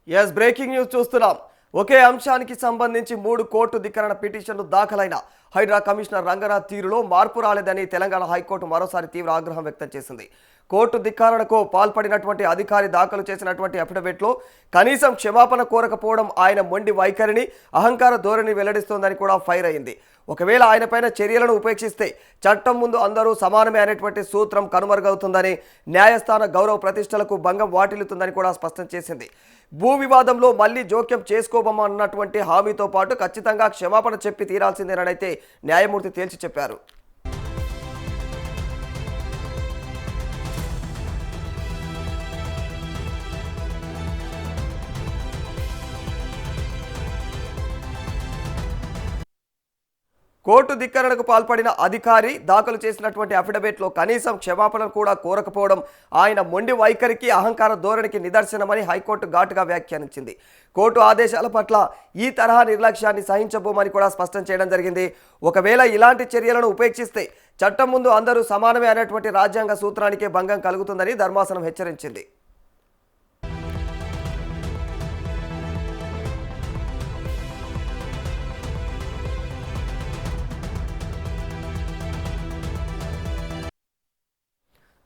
Yes breaking news చూస్తున్నాం. ఒకే అంశానికి సంబంధించి 3 కోర్టు ధిక్కరణ పిటిషన్లు దాఖలైన హైడ్రా కమిషనర్ రంగనాథ్ తీరులో మార్పు రాలేదని తెలంగాణ హైకోర్టు మరోసారి తీవ్ర ఆగ్రహం వ్యక్తం చేసింది. కోర్టు ధిక్కరణకు పాల్పడినటువంటి అధికారి దాఖలు చేసినటువంటి అఫిడవిట్లో కనీసం క్షమాపణ కోరకపోవడం ఆయన మొండి వైఖరిని, అహంకార ధోరణి వెల్లడిస్తోందని కూడా ఫైర్ అయింది. ఒకవేళ ఆయనపైన చర్యలను ఉపేక్షిస్తే చట్టం ముందు అందరూ సమానమే అనేటువంటి సూత్రం కనుమరుగవుతుందని, న్యాయస్థాన గౌరవ ప్రతిష్టలకు భంగం వాటిల్లుతుందని కూడా స్పష్టం చేసింది. భూ వివాదంలో మళ్లీ జోక్యం చేసుకోబోమన్నటువంటి హామీతో పాటు ఖచ్చితంగా క్షమాపణ చెప్పి తీరాల్సిందేనైతే న్యాయమూర్తి తేల్చి చెప్పారు. కోర్టు ధిక్కరణకు పాల్పడిన అధికారి దాఖలు చేసినటువంటి అఫిడవిట్లో కనీసం క్షమాపణ కూడా కోరకపోవడం ఆయన మొండి వైఖరికి, అహంకార ధోరణికి నిదర్శనమని హైకోర్టు ఘాటుగా వ్యాఖ్యానించింది. కోర్టు ఆదేశాల పట్ల ఈ తరహా నిర్లక్ష్యాన్ని సహించబోమని కూడా స్పష్టం చేయడం జరిగింది. ఒకవేళ ఇలాంటి చర్యలను ఉపేక్షిస్తే చట్టం ముందు అందరూ సమానమే అనేటువంటి రాజ్యాంగ సూత్రానికే భంగం కలుగుతుందని ధర్మాసనం హెచ్చరించింది.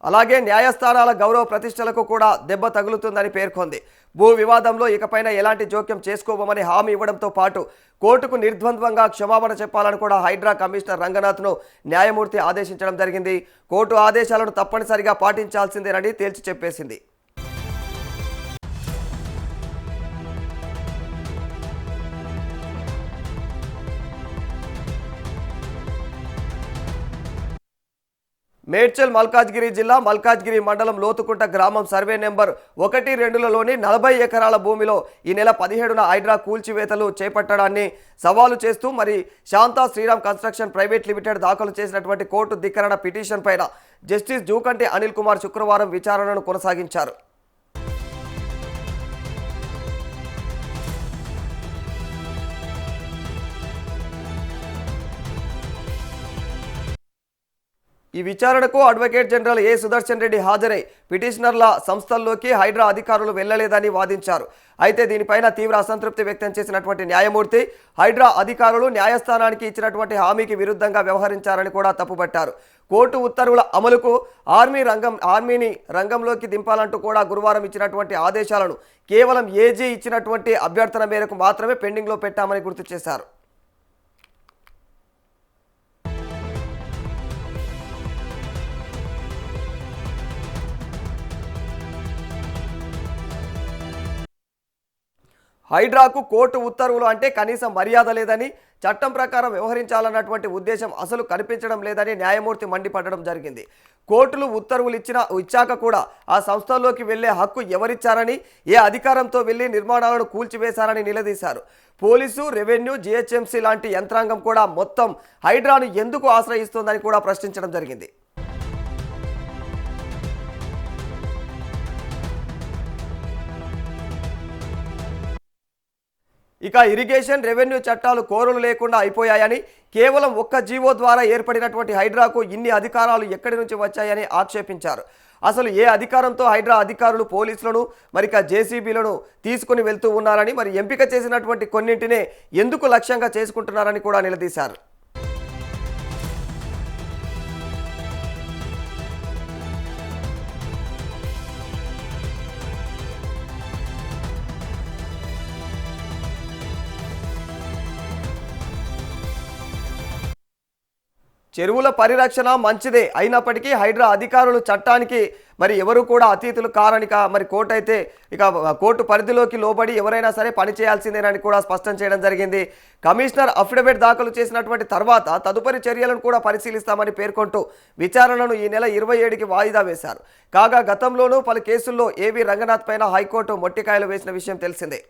అలాగే న్యాయస్థానాల గౌరవ ప్రతిష్టలకు కూడా దెబ్బ తగులుతుందని పేర్కొంది. భూ వివాదంలో ఇకపైన ఎలాంటి జోక్యం చేసుకోబోమని హామీ ఇవ్వడంతో పాటు కోర్టుకు నిర్ద్వంద్వంగా క్షమాపణ చెప్పాలని కూడా హైడ్రా కమిషనర్ రంగనాథ్ను న్యాయమూర్తి ఆదేశించడం జరిగింది. కోర్టు ఆదేశాలను తప్పనిసరిగా పాటించాల్సిందేనని తేల్చి చెప్పేసింది. మేడ్చల్ మల్కాజ్గిరి జిల్లా మల్కాజ్గిరి మండలం లోతుకుంట గ్రామం సర్వే నెంబర్ 1-2లోని 40 ఎకరాల భూమిలో ఈ నెల 17న హైడ్రా కూల్చివేతలు చేపట్టడాన్ని సవాలు చేస్తూ Shanta Sriram construction private limited దాఖలు చేసినటువంటి కోర్టు ధిక్కరణ పిటిషన్ పైన జస్టిస్ జూకంటి అనిల్ కుమార్ శుక్రవారం విచారణను కొనసాగించారు. ఈ విచారణకు advocate general A Sudarshan Reddy హాజరై పిటిషనర్ల సంస్థల్లోకి హైడ్రా అధికారులు వెళ్లలేదని వాదించారు. అయితే దీనిపైన తీవ్ర అసంతృప్తి వ్యక్తం చేసినటువంటి న్యాయమూర్తి హైడ్రా అధికారులు న్యాయస్థానానికి ఇచ్చినటువంటి హామీకి విరుద్ధంగా వ్యవహరించారని కూడా తప్పుపట్టారు. కోర్టు ఉత్తర్వుల అమలుకు ఆర్మీని రంగంలోకి దింపాలంటూ కూడా గురువారం ఇచ్చినటువంటి ఆదేశాలను కేవలం ఏజీ ఇచ్చినటువంటి అభ్యర్థన మేరకు మాత్రమే పెండింగ్లో పెట్టామని గుర్తు చేశారు. హైడ్రాకు కోర్టు ఉత్తర్వులు అంటే కనీసం మర్యాద లేదని, చట్టం ప్రకారం వ్యవహరించాలన్నటువంటి ఉద్దేశం అసలు కనిపించడం లేదని న్యాయమూర్తి మండిపడడం జరిగింది. కోర్టులు ఉత్తర్వులు ఇచ్చాక కూడా ఆ సంస్థల్లోకి వెళ్లే హక్కు ఎవరిచ్చారని, ఏ అధికారంతో వెళ్లి నిర్మాణాలను కూల్చివేశారని నిలదీశారు. పోలీసు, రెవెన్యూ, జీహెచ్ఎంసీ లాంటి యంత్రాంగం కూడా మొత్తం హైడ్రాను ఎందుకు ఆశ్రయిస్తోందని కూడా ప్రశ్నించడం జరిగింది. ఇక ఇరిగేషన్, రెవెన్యూ చట్టాలు కోరలు లేకుండా అయిపోయాయని, కేవలం ఒక్క జీవో ద్వారా ఏర్పడినటువంటి హైడ్రాకు ఇన్ని అధికారాలు ఎక్కడి నుంచి వచ్చాయని ఆక్షేపించారు. అసలు ఏ అధికారంతో హైడ్రా అధికారులు పోలీసులను జేసీబీలను తీసుకుని వెళ్తూ ఉన్నారని, ఎంపిక చేసినటువంటి కొన్నింటినే ఎందుకు లక్ష్యంగా చేసుకుంటున్నారని కూడా నిలదీశారు. చెరువుల పరిరక్షణ మంచిదే అయినప్పటికీ హైడ్రా అధికారులు చట్టానికి ఎవరు కూడా అతీతులు కారని కోర్టు అయితే కోర్టు పరిధిలోకి లోబడి ఎవరైనా సరే పని చేయాల్సిందేనని కూడా స్పష్టం చేయడం జరిగింది. కమిషనర్ అఫిడవిట్ దాఖలు చేసినటువంటి తర్వాత తదుపరి చర్యలను కూడా పరిశీలిస్తామని పేర్కొంటూ విచారణను ఈ నెల 27కి వాయిదా వేశారు. కాగా గతంలోనూ పలు కేసుల్లో ఏవి రంగనాథ్ పైన హైకోర్టు మొట్టికాయలు వేసిన విషయం తెలిసిందే.